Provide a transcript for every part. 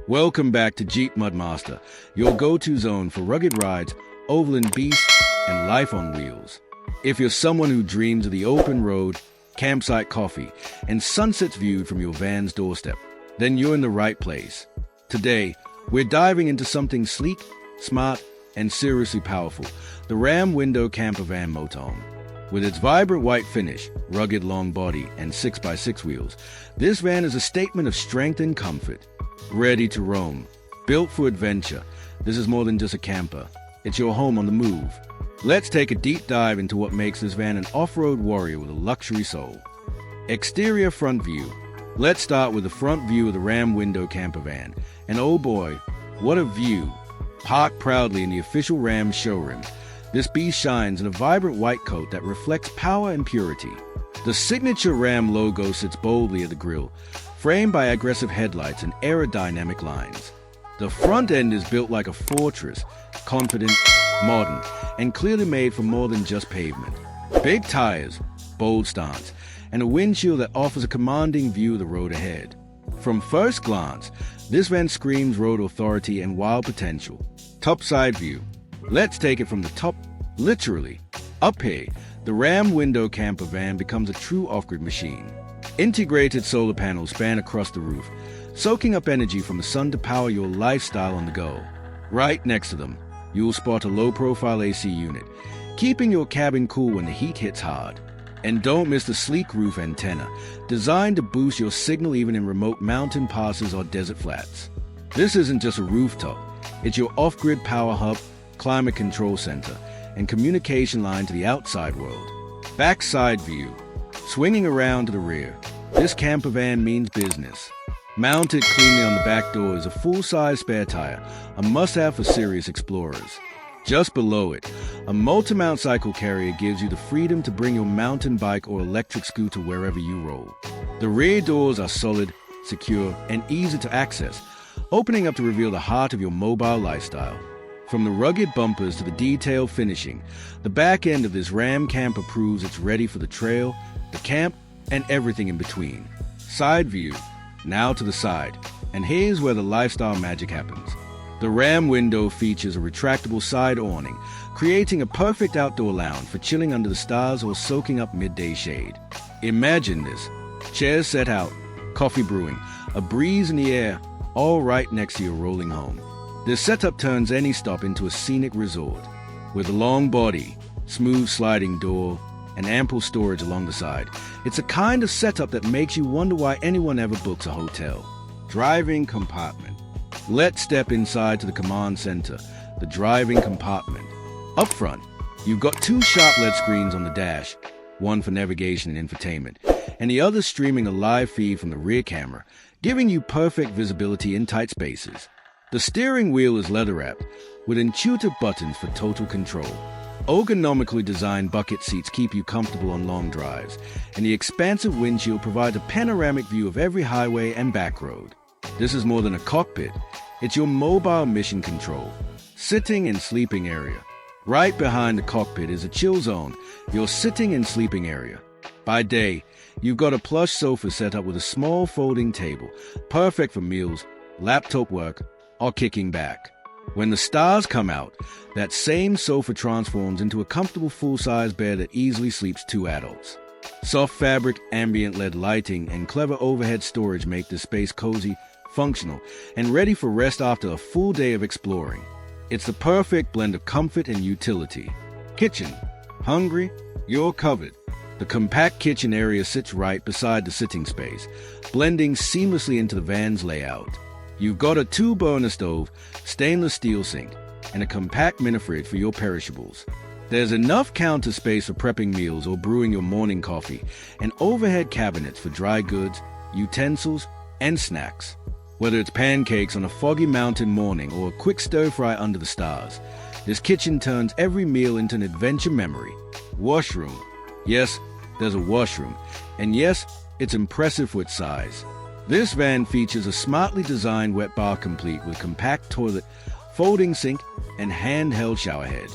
Welcome back to Jeep Mudmaster, your go-to zone for rugged rides, overland beasts, and life on wheels. If you're someone who dreams of the open road, campsite coffee, and sunsets viewed from your van's doorstep, then you're in the right place. Today, we're diving into something sleek, smart, and seriously powerful, the Ram Window Camper Van Motorhome. With its vibrant white finish, rugged long body, and 6x6 wheels, this van is a statement of strength and comfort. Ready to roam, built for adventure, this is more than just a camper. It's your home on the move. Let's take a deep dive into what makes this van an off-road warrior with a luxury soul. Exterior front view. Let's start with the front view of the Ram Window Camper Van. And oh boy, what a view! Parked proudly in the official Ram showroom, this beast shines in a vibrant white coat that reflects power and purity. The signature Ram logo sits boldly at the grille, framed by aggressive headlights and aerodynamic lines. The front end is built like a fortress, confident, modern, and clearly made for more than just pavement. Big tires, bold stance, and a windshield that offers a commanding view of the road ahead. From first glance, this van screams road authority and wild potential. Top side view. Let's take it from the top, literally. Up here, the Ram Window Camper Van becomes a true off-grid machine. Integrated solar panels span across the roof, soaking up energy from the sun to power your lifestyle on the go. Right next to them, you'll spot a low-profile AC unit, keeping your cabin cool when the heat hits hard. And don't miss the sleek roof antenna, designed to boost your signal even in remote mountain passes or desert flats. This isn't just a rooftop, it's your off-grid power hub, climate control center, and communication line to the outside world. Backside view. Swinging around to the rear, this camper van means business. Mounted cleanly on the back door is a full-size spare tire, a must-have for serious explorers. Just below it, a multi-mount cycle carrier gives you the freedom to bring your mountain bike or electric scooter wherever you roll. The rear doors are solid, secure, and easy to access, opening up to reveal the heart of your mobile lifestyle. From the rugged bumpers to the detailed finishing, the back end of this Ram camper proves it's ready for the trail, the camp, and everything in between. Side view. Now to the side, and here's where the lifestyle magic happens. The Ram window features a retractable side awning, creating a perfect outdoor lounge for chilling under the stars or soaking up midday shade. Imagine this. Chairs set out, coffee brewing, a breeze in the air, all right next to your rolling home. This setup turns any stop into a scenic resort. With a long body, smooth sliding door, and ample storage along the side, it's a kind of setup that makes you wonder why anyone ever books a hotel. Driving compartment. Let's step inside to the command center, the driving compartment. Up front, you've got two sharp LED screens on the dash, one for navigation and infotainment, and the other streaming a live feed from the rear camera, giving you perfect visibility in tight spaces. The steering wheel is leather-wrapped, with intuitive buttons for total control. Ergonomically designed bucket seats keep you comfortable on long drives, and the expansive windshield provides a panoramic view of every highway and back road. This is more than a cockpit, it's your mobile mission control. Sitting and sleeping area. Right behind the cockpit is a chill zone, your sitting and sleeping area. By day, you've got a plush sofa set up with a small folding table, perfect for meals, laptop work, or kicking back. When the stars come out, that same sofa transforms into a comfortable full-size bed that easily sleeps two adults. Soft fabric, ambient LED lighting, and clever overhead storage make this space cozy, functional, and ready for rest after a full day of exploring. It's the perfect blend of comfort and utility. Kitchen. Hungry? You're covered. The compact kitchen area sits right beside the sitting space, blending seamlessly into the van's layout. You've got a 2-burner stove, stainless steel sink, and a compact mini-fridge for your perishables. There's enough counter space for prepping meals or brewing your morning coffee, and overhead cabinets for dry goods, utensils, and snacks. Whether it's pancakes on a foggy mountain morning or a quick stir-fry under the stars, this kitchen turns every meal into an adventure memory. Washroom. Yes, there's a washroom, and yes, it's impressive for its size. This van features a smartly designed wet bar complete with compact toilet, folding sink, and handheld showerhead.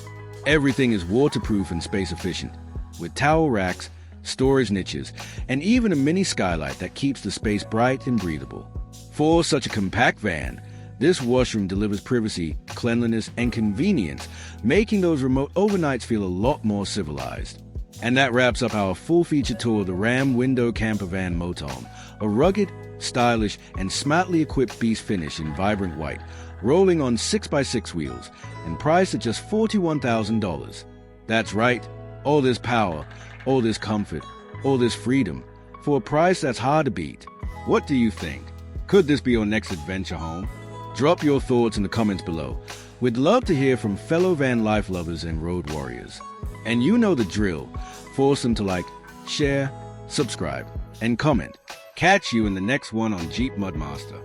Everything is waterproof and space efficient, with towel racks, storage niches, and even a mini skylight that keeps the space bright and breathable. For such a compact van, This washroom delivers privacy, cleanliness, and convenience, making those remote overnights feel a lot more civilized. And that wraps up our full-feature tour of the Ram Window Camper Van Motorhome, a rugged, stylish, and smartly equipped beast finish in vibrant white, rolling on 6x6 wheels, and priced at just $41,000. That's right, all this power, all this comfort, all this freedom, for a price that's hard to beat. What do you think? Could this be your next adventure home? Drop your thoughts in the comments below. We'd love to hear from fellow van life lovers and road warriors. And you know the drill. Force them to like, share, subscribe, and comment. Catch you in the next one on Jeep Mudmaster.